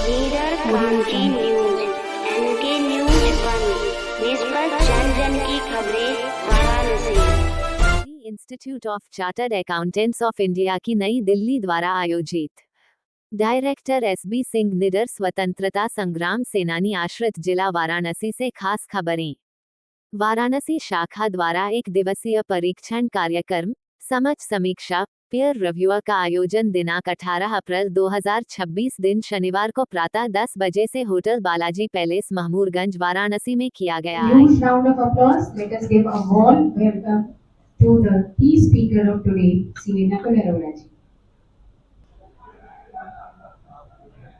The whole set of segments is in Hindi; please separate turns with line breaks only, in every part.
लीडर क्रांति न्यूज, एनके न्यूज वन, निष्पक्ष जन जन की खबरें, Varanasi.
Institute of chartered accountants of India की नई दिल्ली द्वारा आयोजित डायरेक्टर एसबी सिंह निडर स्वतंत्रता संग्राम सेनानी आश्रित जिला वाराणसी से खास खबरें। वाराणसी शाखा द्वारा एक दिवसीय परीक्षण कार्यक्रम समझ समीक्षा पीयर रिव्यू का आयोजन दिनांक 18 अप्रैल 2026 दिन शनिवार को प्रातः 10 बजे से होटल बालाजी पैलेस महमूरगंज वाराणसी में किया गया है।
Huge round of applause. Let us give a warm welcome to the key speaker of today, Sri Nakul Arora ji.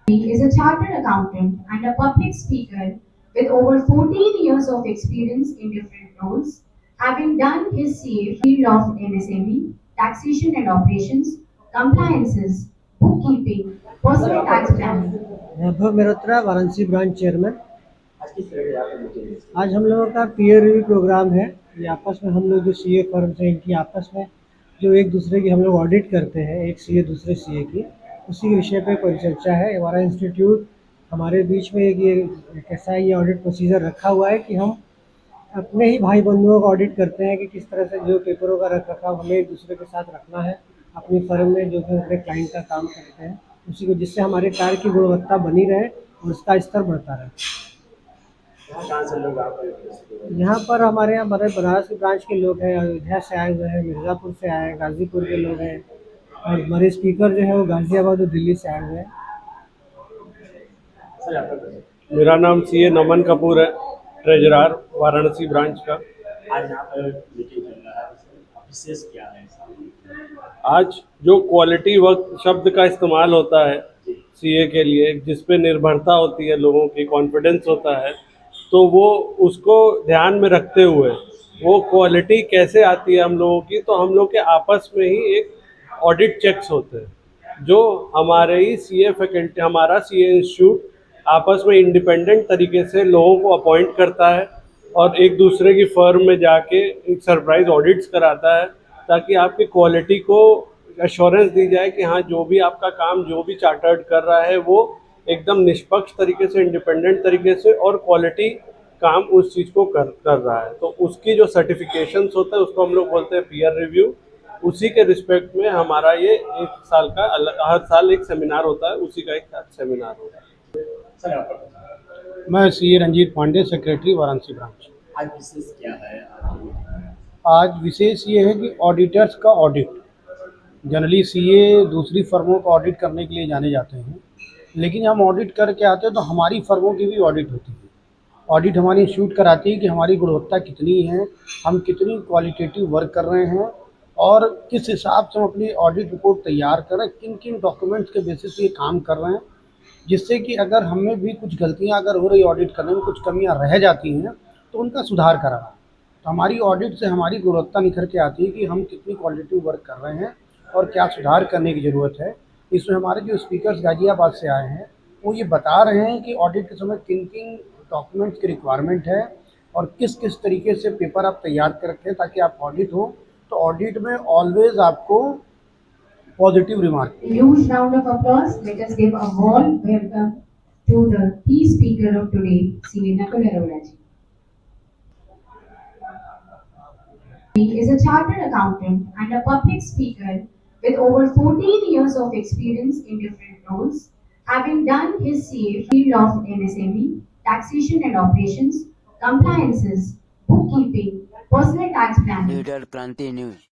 He is a chartered accountant and a public speaker with over 14 years of experience in different roles, having done his CA field of MSME, taxation and operations, compliances, bookkeeping, personal tax planning.
Vaibhav Mehrotra, Varanasi branch chairman. आज हम लोगों का पीयर रिव्यू प्रोग्राम है। ये आपस में हम लोग जो सीए फर्म्स हैं, इनकी आपस में जो एक दूसरे की हम लोग ऑडिट करते हैं, एक सीए दूसरे सीए की, उसी के विषय पे परिचर्चा है। हमारा इंस्टीट्यूट हमारे बीच में एक ऐसा ये ऑडिट प्रोसीजर रखा हुआ है कि हम अपने ही भाई बंधुओं का ऑडिट करते हैं कि किस तरह से जो पेपरों का रख रखाव हमें एक दूसरे के साथ रखना है अपनी फर्म में, जो भी अपने क्लाइंट का काम करते हैं उसी को, जिससे हमारे कार्य की गुणवत्ता बनी रहे और उसका स्तर बढ़ता रहे। यहाँ पर हमारे बनारस की ब्रांच के लोग हैं, अयोध्या से आए हुए हैं, मिर्ज़ापुर से आए हैं, गाज़ीपुर के लोग हैं, और हमारे स्पीकर जो है वो गाज़ियाबाद और दिल्ली से आए हुए हैं।
मेरा नाम सीए नमन कपूर है, ट्रेजरर वाराणसी ब्रांच का।
आज यहाँ पर मीटिंग चल रहा है, विशेष क्या है?
आज जो क्वालिटी वर्क शब्द का इस्तेमाल होता है सीए के लिए, जिस पे निर्भरता होती है, लोगों की कॉन्फिडेंस होता है, तो वो उसको ध्यान में रखते हुए वो क्वालिटी कैसे आती है हम लोगों की, तो हम लोग के आपस में ही एक ऑडिट चेक्स होते हैं जो हमारे ही सीए फैकल्टी, हमारा सीए इंस्टीट्यूट आपस में इंडिपेंडेंट तरीके से लोगों को अपॉइंट करता है और एक दूसरे की फर्म में जाके एक सरप्राइज ऑडिट्स कराता है, ताकि आपकी क्वालिटी को एश्योरेंस दी जाए कि हाँ, जो भी आपका काम जो भी चार्टर्ड कर रहा है वो एकदम निष्पक्ष तरीके से, इंडिपेंडेंट तरीके से और क्वालिटी काम उस चीज़ को कर रहा है। तो उसकी जो सर्टिफिकेशंस होता है उसको हम लोग बोलते हैं पीयर रिव्यू। उसी के रिस्पेक्ट में हमारा ये एक साल का हर साल एक सेमिनार होता है, उसी का एक सेमिनार होता है।
मैं CA Ranjeet Pandey, secretary Varanasi branch.
आज विशेष क्या है?
आज विशेष ये है कि ऑडिटर्स का ऑडिट, जनरली सीए दूसरी फर्मों का ऑडिट करने के लिए जाने जाते हैं, लेकिन हम ऑडिट करके आते हैं तो हमारी फर्मों की भी ऑडिट होती है। ऑडिट हमारी इंस्टीट्यूट कराती है कि हमारी गुणवत्ता कितनी है, हम कितनी क्वालिटेटिव वर्क कर रहे हैं और किस हिसाब से हम अपनी ऑडिट रिपोर्ट तैयार कर रहे हैं, किन किन डॉक्यूमेंट्स के बेसिस पे ये काम कर रहे हैं, जिससे कि अगर हमें भी कुछ गलतियां अगर हो रही, ऑडिट करने में कुछ कमियां रह जाती हैं तो उनका सुधार कराना। तो हमारी ऑडिट से हमारी गुणवत्ता निखर के आती है कि हम कितनी क्वालिटेटिव वर्क कर रहे हैं और क्या सुधार करने की ज़रूरत है। इसमें हमारे जो स्पीकर्स गाज़ियाबाद से आए हैं वो ये बता रहे हैं कि ऑडिट के समय किन किन डॉक्यूमेंट्स की रिक्वायरमेंट है और किस किस तरीके से पेपर आप तैयार कर रखें ताकि आप ऑडिट हो तो ऑडिट में ऑलवेज आपको positive remark.
Huge round of applause. Let us give a warm welcome to the key speaker of today, Sri Nakul Arora ji. He is a chartered accountant and a public speaker with over 14 years of experience in different roles, having done his CA field of MSME, taxation and operations, compliances, bookkeeping, personal tax planning.
Leader क्रांति न्यूज।